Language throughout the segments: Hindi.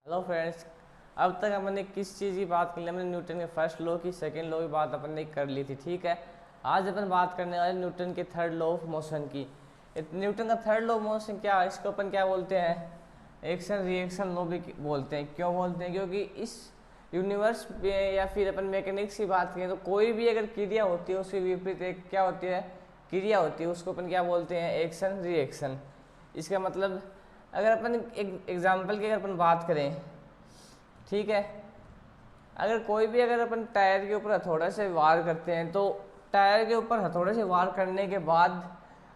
Hello friends. अब तक हमने किस चीज़ की बात कर ली? हमने न्यूटन के फर्स्ट लॉ की, सेकंड लॉ की बात अपन ने कर ली थी। ठीक है, आज अपन बात करने वाले न्यूटन के थर्ड लॉ ऑफ मोशन की। न्यूटन का थर्ड लॉ ऑफ मोशन क्या है? इसको अपन क्या बोलते हैं? एक्शन रिएक्शन लॉ भी बोलते हैं। क्यों बोलते हैं? क्योंकि इस यूनिवर्स में या फिर अपन मैकेनिक्स की बात करें तो कोई भी अगर क्रिया होती है उसके विपरीत एक क्या होती है? क्रिया होती है। उसको अपन क्या बोलते हैं? Action reaction. इसका मतलब अगर अपन एक एग्जाम्पल की अगर अपन बात करें, ठीक है, अगर कोई भी अगर अपन टायर के ऊपर हथौड़े से वार करते हैं तो टायर के ऊपर हथौड़े से वार करने के बाद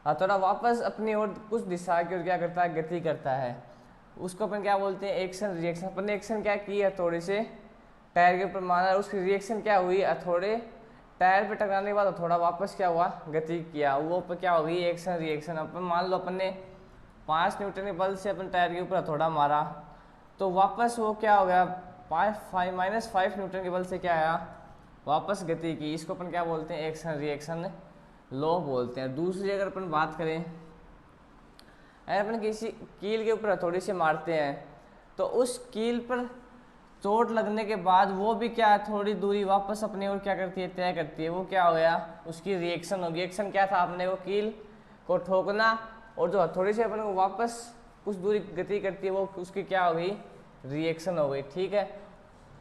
हथौड़ा वापस अपनी ओर कुछ दिशा की ओर क्या करता है? गति करता है। उसको अपन क्या बोलते हैं? Action reaction. अपन ने एक्शन क्या की? हथौड़े से टायर के ऊपर मारा, उसकी रिएक्शन क्या हुई? हथौड़े टायर पे टकराने के बाद हथौड़ा वापस क्या हुआ? गति किया। वो पर क्या होगी? Action reaction. अपन मान लो अपन ने 5 न्यूटन के बल से अपन टायर के ऊपर हथौड़ा मारा तो वापस वो क्या हो गया? -5 न्यूटन के बल से क्या आया? वापस गति की। इसको अपन क्या बोलते हैं? एक्शन रिएक्शन लॉ बोलते हैं। दूसरी अगर अपन बात करें, अगर अपन किसी कील के ऊपर हथौड़ी से मारते हैं तो उस कील पर चोट लगने के बाद वो भी क्या है? थोड़ी दूरी वापस अपनी ओर क्या करती है? तय करती है। वो क्या हो गया? उसकी रिएक्शन होगी। एक्शन क्या था? आपने वो कील को ठोकना, और जो हथौड़ी से अपन को वापस कुछ दूरी गति करती है वो उसकी क्या हो गई? रिएक्शन हो गई। ठीक है,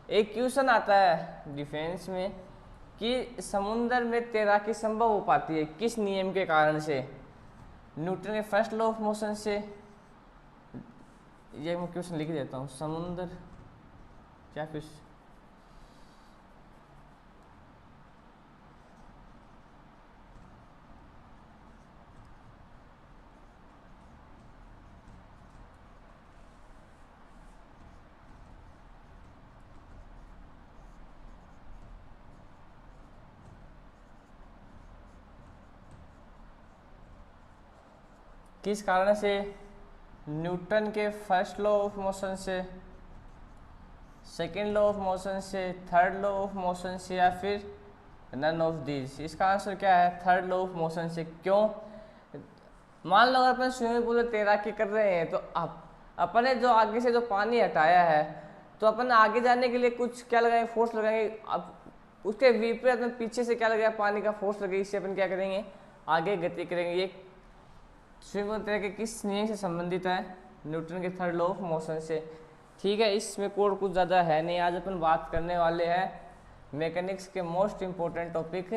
एक क्वेश्चन आता है डिफेंस में कि समुद्र में तैराकी संभव हो पाती है किस नियम के कारण से? न्यूटन के फर्स्ट लॉ ऑफ मोशन से। ये मैं क्वेश्चन लिख देता हूँ। समुद्र क्या फिश किस कारण से? न्यूटन के फर्स्ट लॉ ऑफ मोशन से, सेकेंड लॉ ऑफ मोशन से, थर्ड लॉ ऑफ मोशन से, या फिर नन ऑफ दीज? इसका आंसर क्या है? थर्ड लॉ ऑफ मोशन से। क्यों? मान लो अगर अपन स्विमिंग पूल में तैराकी कर रहे हैं तो अपन ने जो आगे से जो पानी हटाया है तो अपन आगे जाने के लिए कुछ क्या लगाएंगे? फोर्स लगाएंगे। अब उसके विपरीत अपन पीछे से क्या लगाया? पानी का फोर्स लगेगा। इससे अपन क्या करेंगे? आगे गति करेंगे। ये स्विमिंग तैराकी किस नियम से संबंधित है? न्यूटन के थर्ड लॉ ऑफ मोशन से। ठीक है, इसमें कोड कुछ ज़्यादा है नहीं। आज अपन बात करने वाले हैं मैकेनिक्स के मोस्ट इम्पोर्टेंट टॉपिक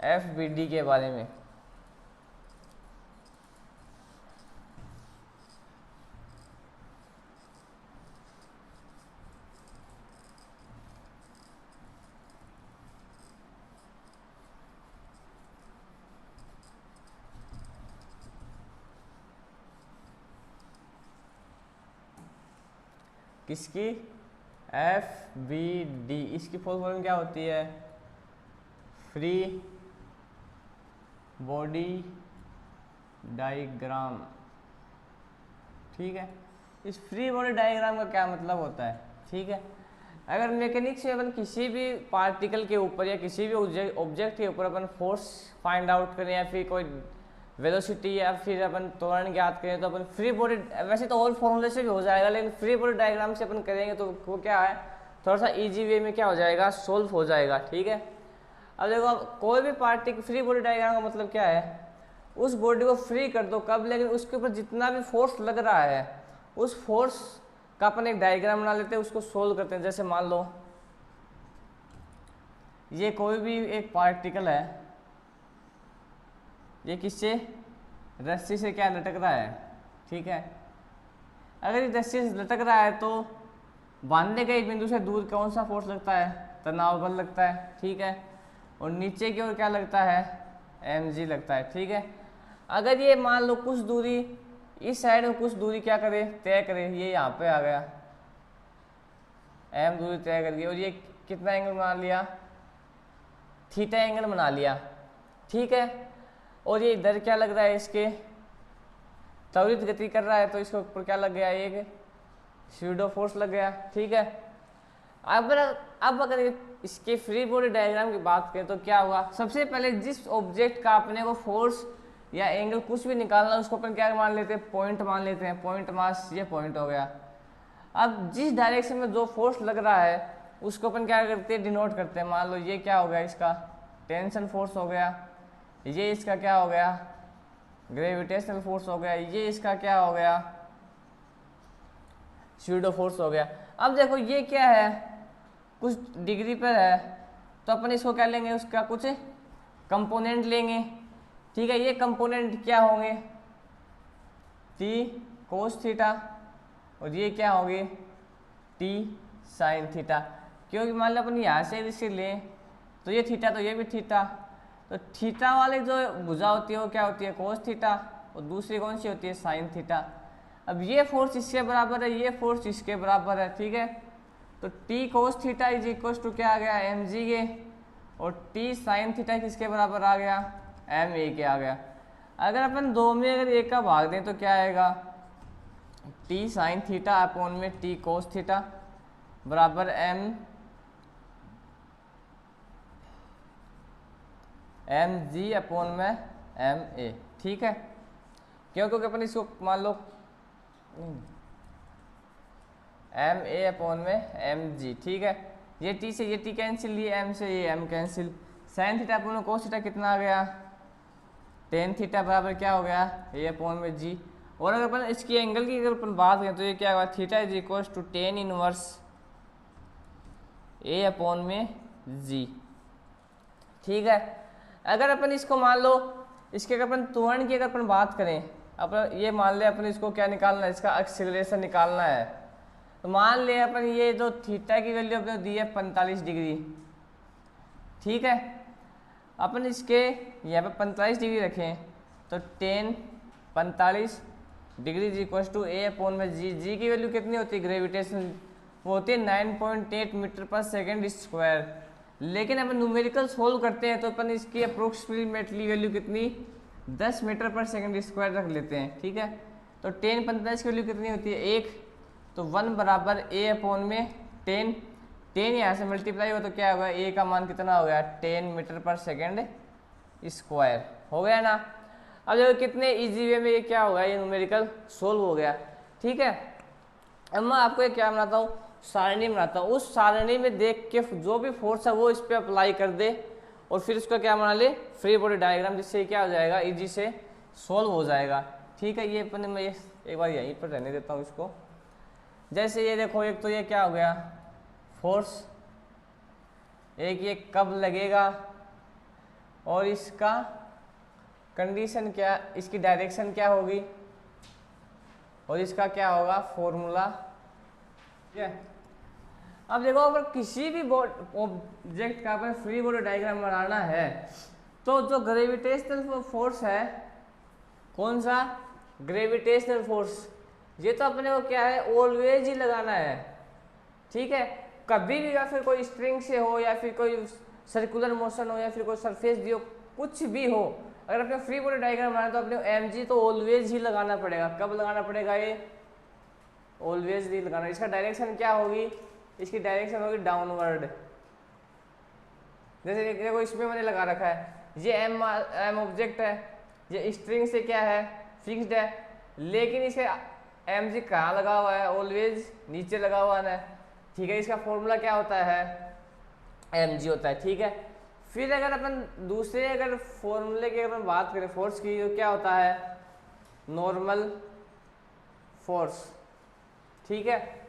FBD के बारे में। किसकी? FBD। इसकी फुल फॉर्म क्या होती है? Free body diagram. ठीक है, इस फ्री बॉडी डायग्राम का क्या मतलब होता है? ठीक है, अगर मैकेनिक्स में अपन किसी भी पार्टिकल के ऊपर या किसी भी ऑब्जेक्ट के ऊपर अपन फोर्स फाइंड आउट करें या फिर कोई वेलोसिटी या फिर अपन त्वरण ज्ञात करें तो अपन फ्री बॉडी, वैसे तो और फॉर्मूले से भी हो जाएगा लेकिन फ्री बॉडी डायग्राम से अपन करेंगे तो वो क्या है? थोड़ा सा इजी वे में क्या हो जाएगा? सोल्व हो जाएगा। ठीक है, अब देखो कोई भी पार्टिकल, फ्री बॉडी डायग्राम का मतलब क्या है? उस बॉडी को फ्री कर दो कब? लेकिन उसके ऊपर जितना भी फोर्स लग रहा है उस फोर्स का अपन एक डायग्राम बना लेते हैं, उसको सोल्व करते हैं। जैसे मान लो ये कोई भी एक पार्टिकल है, ये किससे? रस्सी से क्या लटक रहा है। ठीक है, अगर ये रस्सी से लटक रहा है तो बांधने के एक बिंदु से दूर कौन सा फोर्स लगता है? तनाव बल लगता है। ठीक है, और नीचे की ओर क्या लगता है? mg लगता है। ठीक है, अगर ये मान लो कुछ दूरी इस साइड में कुछ दूरी क्या करे? तय करे। ये यहाँ पे आ गया, m दूरी तय कर गई और ये कितना एंगल बना लिया? थीटा एंगल बना लिया। ठीक है, और ये इधर क्या लग रहा है? इसके त्वरित गति कर रहा है तो इसके ऊपर क्या लग गया? एक स्यूडो फोर्स लग गया। ठीक है, अब अगर इसके फ्री बॉडी डायग्राम की बात करें तो क्या हुआ? सबसे पहले जिस ऑब्जेक्ट का अपने को फोर्स या एंगल कुछ भी निकालना उसको अपन क्या मान लेते हैं? पॉइंट मान लेते हैं। पॉइंट मास, ये पॉइंट हो गया। अब जिस डायरेक्शन में जो फोर्स लग रहा है उसको अपन क्या करते हैं, डिनोट करते हैं। मान लो ये क्या हो गया, इसका टेंशन फोर्स हो गया, ये इसका क्या हो गया, ग्रेविटेशनल फोर्स हो गया, ये इसका क्या हो गया, स्यूडो फोर्स हो गया। अब देखो ये क्या है, कुछ डिग्री पर है, तो अपन इसको क्या लेंगे, उसका कुछ कंपोनेंट लेंगे। ठीक है, ये कंपोनेंट क्या होंगे, टी कोस थीटा, और ये क्या होगी, टी साइन थीटा। क्योंकि मान लो अपन यहाँ से इसे लें तो ये थीटा, तो ये भी थीटा, तो थीटा वाले जो भुजा होती है वो क्या होती है, कोस थीटा, और दूसरी कौन सी होती है, साइन थीटा। अब ये फोर्स इसके बराबर है, ये फोर्स इसके बराबर है। ठीक है, तो T cos theta is equal to क्या आ गया, एम जी के, और टी साइन थीटा किसके बराबर आ गया, एम ए के आ गया। अगर अपन दो में अगर एक का भाग दें तो क्या आएगा, टी साइन थीटा अपॉन में टी कोस थीटा बराबर एम जी अपॉन में एम ए। ठीक है, क्यों, क्योंकि अपन इसको मान लो एम ए अपॉन में एम जी। ठीक है, ये टी से ये टी कैंसिल, ये एम से ये M cancel, sine theta upon में कोस थीटा कितना आ गया, टेन थीटा बराबर क्या हो गया, ए अपॉन में जी। और अगर अपन इसकी एंगल की अगर अपन बात करें तो ये क्या होगा, theta is equal to tan inverse A upon में जी। ठीक है, अगर अपन इसको मान लो, इसके अगर अपन त्वरण की अगर अपन बात करें, अपन ये मान ले अपन इसको क्या निकालना है, इसका एक्सीलरेशन निकालना है। तो मान ले अपन ये जो थीटा की वैल्यू अपने दी है 45 डिग्री। ठीक है, अपन इसके यहाँ पे 45 डिग्री रखें तो 10 45 degree is equal to A upon में जी। जी की वैल्यू कितनी होती है, ग्रेविटेशन वो होती है 9.8 मीटर पर सेकेंड स्क्वायर। लेकिन अपन न्यूमेरिकल सोल्व करते हैं तो अपन इसकी अप्रोक्सीमेटली वैल्यू कितनी, 10 मीटर पर सेकेंड स्क्वायर रख लेते हैं। ठीक है, तो 10 45 की वैल्यू कितनी होती है, 1, तो 1 बराबर ए अपॉन में 10 यहाँ से मल्टीप्लाई हो तो क्या होगा, ए का मान कितना हो गया, 10 मीटर पर सेकेंड स्क्वायर हो गया ना। अब देखो कितने इजी वे में ये क्या होगा, ये न्यूमेरिकल सोल्व हो गया। ठीक है, अब मैं आपको ये क्या बनाता हूँ, सारणी बनाता हूँ। उस सारणी में देख के जो भी फोर्स है वो इस पर अप्लाई कर दे और फिर उसका क्या बना ले, फ्री बॉडी डायग्राम, जिससे क्या हो जाएगा, इजी से सोल्व हो जाएगा। ठीक है, ये अपन मैं एक बार यहीं पर रहने देता हूँ इसको। जैसे ये देखो, एक तो ये क्या हो गया फोर्स, एक ये कब लगेगा, और इसका कंडीशन क्या, इसकी डायरेक्शन क्या होगी, और इसका क्या होगा फॉर्मूला। ठीक है, अब देखो अगर किसी भी ऑब्जेक्ट का अपन फ्री बॉडी डायग्राम बनाना है तो जो ग्रेविटेशनल फोर्स है, कौन सा, ग्रेविटेशनल फोर्स, ये तो अपने को क्या है, ऑलवेज ही लगाना है। ठीक है, कभी भी, या फिर कोई स्ट्रिंग से हो, या फिर कोई सर्कुलर मोशन हो, या फिर कोई सरफेस दी हो, कुछ भी हो, अगर अपने फ्री बॉडी डायग्राम बनाना तो अपने एम जी तो ऑलवेज ही लगाना पड़ेगा। कब लगाना पड़ेगा, ये ऑलवेज ही लगाना। इसका डायरेक्शन क्या होगी, इसकी डायरेक्शन होगी डाउनवर्ड। जैसे देखो इसमें मैंने लगा रखा है, ये एम ऑब्जेक्ट है, ये स्ट्रिंग से क्या है, फिक्स्ड है, लेकिन इसे एम जी कहाँ लगा हुआ है, ऑलवेज नीचे लगा हुआ है। ठीक है, इसका फॉर्मूला क्या होता है, एम जी होता है। ठीक है, फिर अगर अपन दूसरे अगर फॉर्मूले की अगर बात करें फोर्स की, तो क्या होता है, नॉर्मल फोर्स। ठीक है,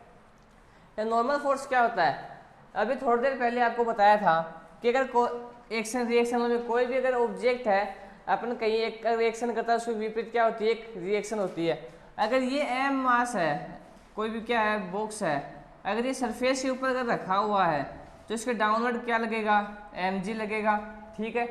नॉर्मल फोर्स क्या होता है, अभी थोड़ी देर पहले आपको बताया था कि अगर एक्शन रिएक्शन में कोई भी अगर ऑब्जेक्ट है, अपन कहीं एक रिएक्शन करता है, उसकी विपरीत क्या होती है, एक रिएक्शन होती है। अगर ये एम मास है, कोई भी क्या है, बॉक्स है, अगर ये सरफेस के ऊपर अगर रखा हुआ है तो इसके डाउनवर्ड क्या लगेगा, एम जी लगेगा। ठीक है,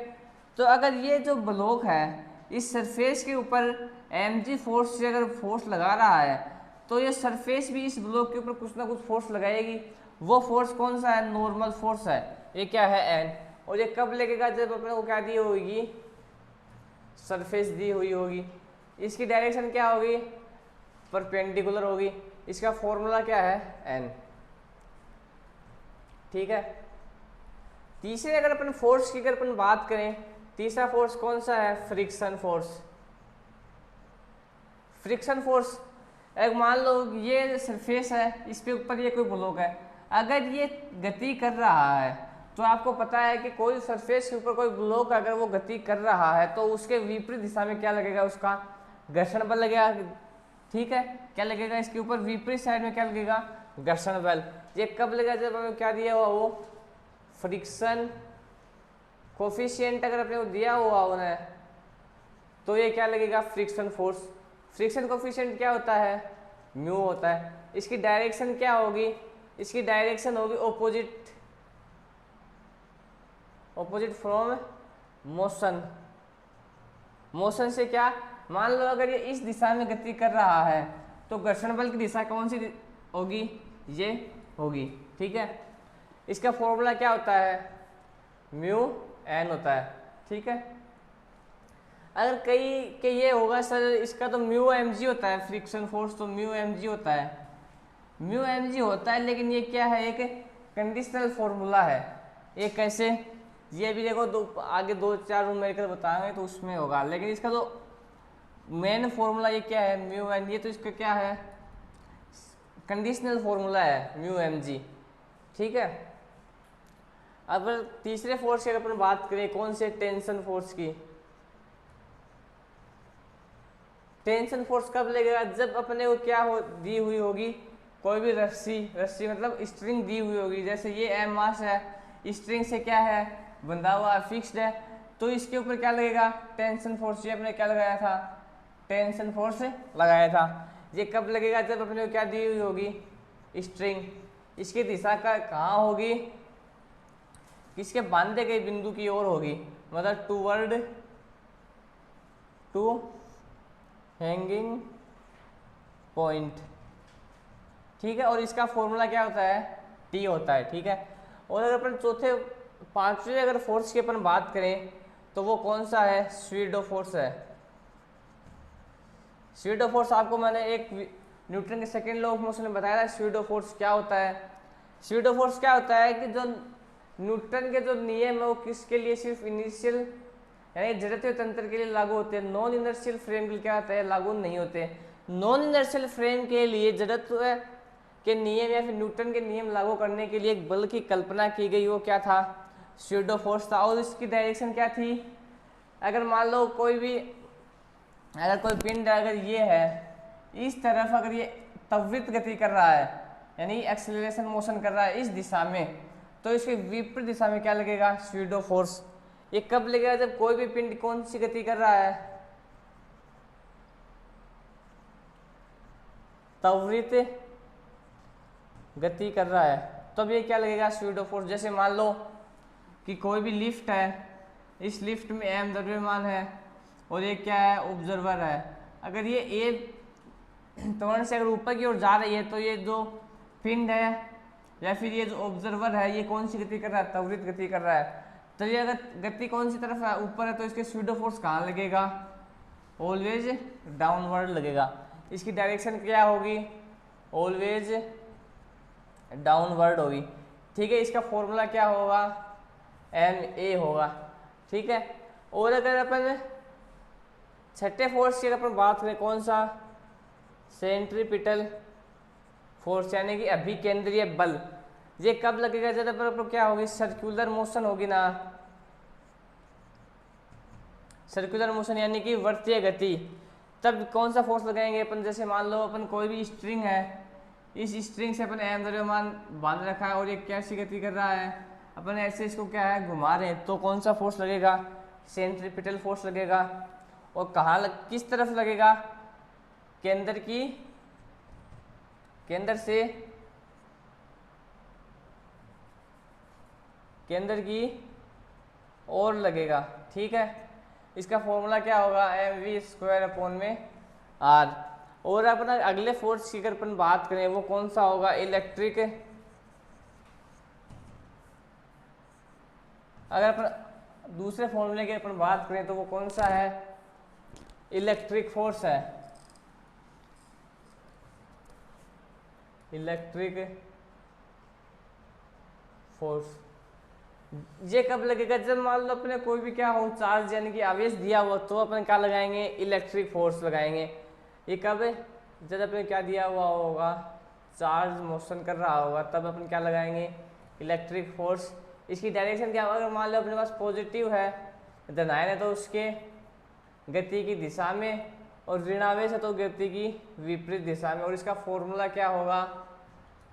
तो अगर ये जो ब्लॉक है इस सरफेस के ऊपर एम जी फोर्स से अगर फोर्स लगा रहा है तो ये सरफेस भी इस ब्लॉक के ऊपर कुछ ना कुछ फोर्स लगाएगी। वो फोर्स कौन सा है, नॉर्मल फोर्स है, ये क्या है, एन। और ये कब लगेगा, जब अपने को क्या दी होगी, सरफेस दी हुई होगी। इसकी डायरेक्शन क्या होगी, परपेंडिकुलर होगी। इसका फॉर्मूला क्या है, एन। ठीक है, तीसरे अगर अपन फोर्स की अगर अपन बात करें, तीसरा फोर्स कौन सा है, फ्रिक्शन फोर्स। फ्रिक्शन फोर्स एक मान लो ये सरफेस है, इस पे ऊपर ये कोई ब्लॉक है, अगर ये गति कर रहा है तो आपको पता है कि कोई सरफेस के ऊपर कोई ब्लॉक अगर वो गति कर रहा है तो उसके विपरीत दिशा में क्या लगेगा, उसका घर्षण बल लगेगा। ठीक है, क्या लगेगा इसके ऊपर, विपरीत साइड में क्या लगेगा, घर्षण बल। ये कब लगेगा, जब हमें क्या दिया हुआ वो फ्रिक्शन कोफिशिएंट अगर अपने को दिया हुआ उन्हें, तो ये क्या लगेगा, फ्रिक्शन फोर्स। फ्रिक्शन कोफिशिएंट क्या होता है, म्यू होता है। इसकी डायरेक्शन क्या होगी, इसकी डायरेक्शन होगी ऑपोजिट फ्रॉम मोशन। मोशन से क्या, मान लो अगर ये इस दिशा में गति कर रहा है तो घर्षण बल की दिशा कौन सी होगी, ये होगी। ठीक है, इसका फॉर्मूला क्या होता है, म्यू एन होता है। ठीक है, अगर कई के ये होगा सर इसका तो म्यू एम जी होता है, फ्रिक्शन फोर्स तो म्यू एम जी होता है, म्यू एम जी होता है, लेकिन ये क्या है, एक कंडीशनल फॉर्मूला है। ये कैसे, ये भी देखो आगे 2-4 रूम मेडिकल बताएंगे तो उसमें होगा, लेकिन इसका तो मेन फॉर्मूला ये क्या है, म्यू एन, ये तो इसका क्या है, कंडीशनल फॉर्मूला है म्यू एम जी। ठीक है, अब तीसरे फोर्स की अगर अपन बात करें, कौन से, टेंशन फोर्स की। टेंशन फोर्स कब लगेगा, जब अपने को क्या दी हुई होगी, कोई भी रस्सी मतलब स्ट्रिंग दी हुई होगी, जैसे ये एम मास है, स्ट्रिंग से क्या है बंधा हुआ, फिक्स्ड है, तो इसके ऊपर क्या लगेगा, टेंशन फोर्स। ये अपने क्या लगाया था, टेंशन फोर्स लगाया था। ये कब लगेगा, जब अपने को क्या दी हुई होगी, स्ट्रिंग, इसकी दिशा का कहाँ होगी, किसके बांधे गए बिंदु की ओर होगी, मतलब टू हैंगिंग पॉइंट। ठीक है, और इसका फॉर्मूला क्या होता है, टी होता है। ठीक है, और अगर अपन पांचवें अगर फोर्स की अपन बात करें तो वो कौन सा है, स्यूडो फोर्स है। स्यूडो फोर्स आपको मैंने एक न्यूटन के सेकेंड लॉ ऑफ मोशन में बताया था स्यूडो फोर्स क्या होता है। स्यूडो फोर्स क्या होता है कि जो न्यूटन के जो नियम है वो किसके लिए, सिर्फ इनिशियल यानी जड़त्वीय तंत्र के लिए लागू होते हैं, नॉन इनर्शियल फ्रेम के लिए क्या होता है, लागू नहीं होते। नॉन इनर्शियल फ्रेम के लिए जड़त्व के नियम या फिर न्यूटन के नियम लागू करने के लिए एक बल की कल्पना की गई, वो क्या था, स्यूडो फोर्स था। और इसकी डायरेक्शन क्या थी, अगर मान लो कोई पिंड अगर ये है इस तरफ, अगर ये त्वरित गति कर रहा है यानी एक्सेलरेशन मोशन कर रहा है इस दिशा में, तो इसके विपरीत दिशा में क्या लगेगा, स्यूडो फोर्स। ये कब लगेगा, जब कोई भी पिंड कौन सी गति कर रहा है, त्वरित गति कर रहा है, तब ये क्या लगेगा, स्यूडो फोर्स। जैसे मान लो कि कोई भी लिफ्ट है, इस लिफ्ट में एम द्रव्यमान है और ये क्या है, ऑब्जर्वर है। अगर ये ए त्वरण से अगर ऊपर की ओर जा रही है तो ये जो पिंड है या फिर ये जो ऑब्जर्वर है ये कौन सी गति कर रहा है, त्वरित गति कर रहा है। तो ये अगर गति कौन सी तरफ है, ऊपर है, तो इसके स्यूडो फोर्स कहाँ लगेगा, ऑलवेज डाउनवर्ड लगेगा। इसकी डायरेक्शन क्या होगी, ऑलवेज डाउनवर्ड होगी। ठीक है, इसका फॉर्मूला क्या होगा, एम ए होगा। ठीक है, और अगर अपन छठे फोर्स की अगर अपन बात करें, कौन सा, सेंट्रीपिटल फोर्स यानी कि अभिकेंद्रीय बल। ये कब लगेगा, जब अपन क्या होगी, सर्कुलर मोशन होगी ना, सर्कुलर मोशन यानी कि वृत्तीय गति, तब कौन सा फोर्स लगाएंगे अपन। जैसे मान लो अपन कोई भी स्ट्रिंग है, इस स्ट्रिंग से अपन एम द्रव्यमान बांध रखा है और ये कैसी गति कर रहा है, अपन ऐसे इसको क्या है घुमा रहे हैं, तो कौन सा फोर्स लगेगा, सेंट्रीपिटल फोर्स लगेगा। और कहाँ किस तरफ लगेगा, केंद्र की ओर लगेगा। ठीक है, इसका फॉर्मूला क्या होगा, mv²/r। और अपना अगले फोर्स की अगर अपन बात करें वो कौन सा होगा, इलेक्ट्रिक। अगर अपन दूसरे फॉर्मूले की अपन बात करें तो वो कौन सा है, इलेक्ट्रिक फोर्स है। इलेक्ट्रिक फोर्स ये कब लगेगा, जब मान लो अपने कोई भी क्या हो, चार्ज यानी कि आवेश दिया हुआ, तो अपन क्या लगाएंगे, इलेक्ट्रिक फोर्स लगाएंगे। ये कब है, जब अपने क्या दिया हुआ होगा, चार्ज मोशन कर रहा होगा, तब अपन क्या लगाएंगे, इलेक्ट्रिक फोर्स। इसकी डायरेक्शन क्या होगा, अगर मान लो अपने पास पॉजिटिव है, धनायन है तो उसके गति की दिशा में, और ऋणावेश है तो गति की विपरीत दिशा में, और इसका फॉर्मूला क्या होगा,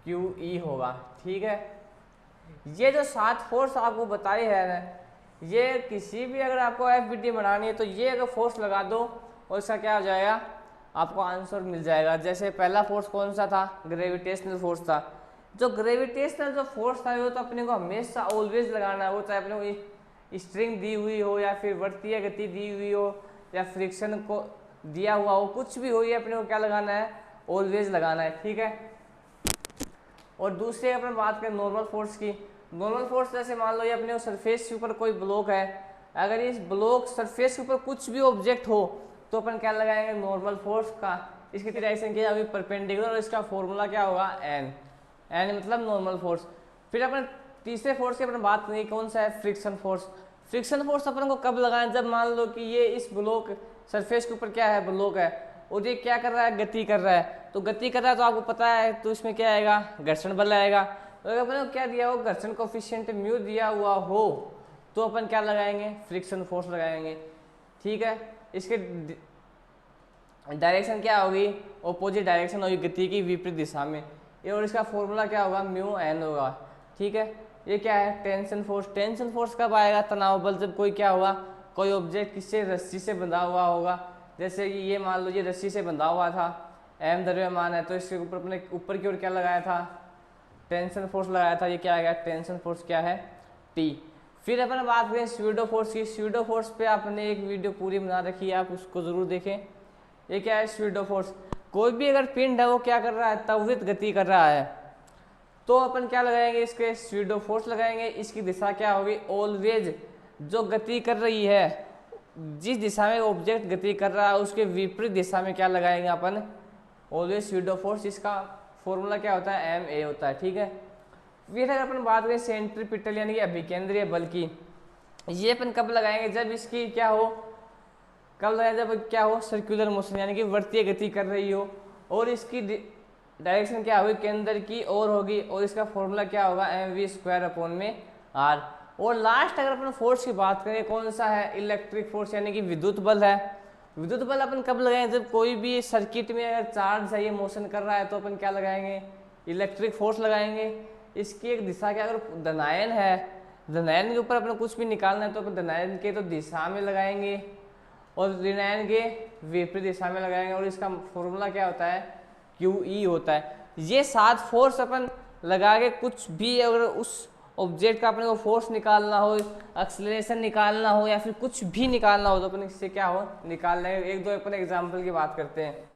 QE होगा। ठीक है, ये जो 7 फोर्स आपको बताए हैं ना, ये किसी भी अगर आपको FBT बनानी है तो ये अगर फोर्स लगा दो और इसका क्या हो जाएगा, आपको आंसर मिल जाएगा। जैसे पहला फोर्स कौन सा था, ग्रेविटेशनल फोर्स था। जो ग्रेविटेशनल जो फोर्स था वो तो अपने को हमेशा ऑलवेज लगाना है, वो चाहे अपने को स्ट्रिंग दी हुई हो या फिर वर्तीय गति दी हुई हो या फ्रिक्शन को दिया हुआ हो, कुछ भी हो, ये अपने को क्या लगाना है, ऑलवेज लगाना है। ठीक है, और दूसरी अपन बात करें नॉर्मल फोर्स की। नॉर्मल फोर्स जैसे मान लो ये अपने को सरफेस के ऊपर कोई ब्लॉक है, अगर इस ब्लॉक सरफेस के ऊपर कुछ भी ऑब्जेक्ट हो तो अपन क्या लगाएंगे, नॉर्मल फोर्स का। इसकी डायरेक्शन क्या होगी, परपेंडिकुलर, और इसका फॉर्मूला क्या होगा, एन मतलब नॉर्मल फोर्स। फिर अपन तीसरे फोर्स की अपन बात करेंगे, कौन सा है, फ्रिक्शन फोर्स। फ्रिक्शन फोर्स अपन को कब लगाएं, जब मान लो कि ये इस ब्लॉक सरफेस के ऊपर क्या है, ब्लॉक है, और ये क्या कर रहा है, गति कर रहा है। तो गति कर रहा है तो आपको पता है, तो इसमें क्या आएगा, घर्षण बल आएगा। तो अगर अपन को क्या दिया हो, घर्षण कोफिशिएंट म्यू दिया हुआ हो, तो अपन क्या लगाएंगे, फ्रिक्शन फोर्स लगाएंगे। ठीक है, इसके डायरेक्शन क्या होगी, ऑपोजिट डायरेक्शन होगी, गति की विपरीत दिशा में, ये, और इसका फॉर्मूला क्या होगा, म्यू एन होगा। ठीक है, ये क्या है, टेंशन फोर्स। टेंशन फोर्स कब आएगा, तनाव बल, जब कोई क्या होगा, कोई ऑब्जेक्ट किससे, रस्सी से बंधा हुआ होगा। जैसे ये मान लो ये रस्सी से बंधा हुआ था, m द्रव्यमान है, तो इसके ऊपर अपने ऊपर की ओर क्या लगाया था, टेंशन फोर्स लगाया था। ये क्या आ गया, टेंशन फोर्स क्या है, T। फिर अपन बात करें स्यूडो फोर्स की। स्यूडो फोर्स पे आपने एक वीडियो पूरी बना रखी है, आप उसको जरूर देखें। ये क्या है, स्यूडो फोर्स। कोई भी अगर पिंड है वो क्या कर रहा है, त्वरित गति कर रहा है, तो अपन क्या लगाएंगे, इसके स्यूडो फोर्स लगाएंगे। इसकी दिशा क्या होगी, ऑलवेज, जो गति कर रही है, जिस दिशा में ऑब्जेक्ट गति कर रहा है उसके विपरीत दिशा में क्या लगाएंगे अपन, ऑलवेज स्यूडो फोर्स। इसका फॉर्मूला क्या होता है, MA होता है। ठीक है, फिर अगर अपन बात करें सेंट्रीपिटल यानी कि अभिकेंद्रीय बल की, ये अपन कब लगाएंगे, जब इसकी क्या हो, कब लगाएंगे, जब क्या हो, सर्कुलर मोशन यानी कि वर्तीय गति कर रही हो, और इसकी डायरेक्शन क्या होगी, केंद्र की ओर होगी, और इसका फॉर्मूला क्या होगा, mv²/r। और लास्ट अगर अपन फोर्स की बात करें, कौन सा है, इलेक्ट्रिक फोर्स यानी कि विद्युत बल है। विद्युत बल अपन कब लगाएंगे, जब कोई भी सर्किट में अगर चार्ज है, ये मोशन कर रहा है, तो अपन क्या लगाएंगे, इलेक्ट्रिक फोर्स लगाएंगे। इसकी एक दिशा क्या, अगर धनायन है, धनायन के ऊपर अपन कुछ भी निकालना है तो अपन धनायन के तो दिशा में लगाएंगे और ऋणायन के विपरीत दिशा में लगाएंगे, और इसका फॉर्मूला क्या होता है, QE होता है। ये 7 फोर्स अपन लगा के कुछ भी अगर उस ऑब्जेक्ट का अपने को फोर्स निकालना हो, एक्सेलरेशन निकालना हो, या फिर कुछ भी निकालना हो, तो अपन इससे क्या हो, निकाल लेंगे। एक दो अपन एग्जाम्पल की बात करते हैं।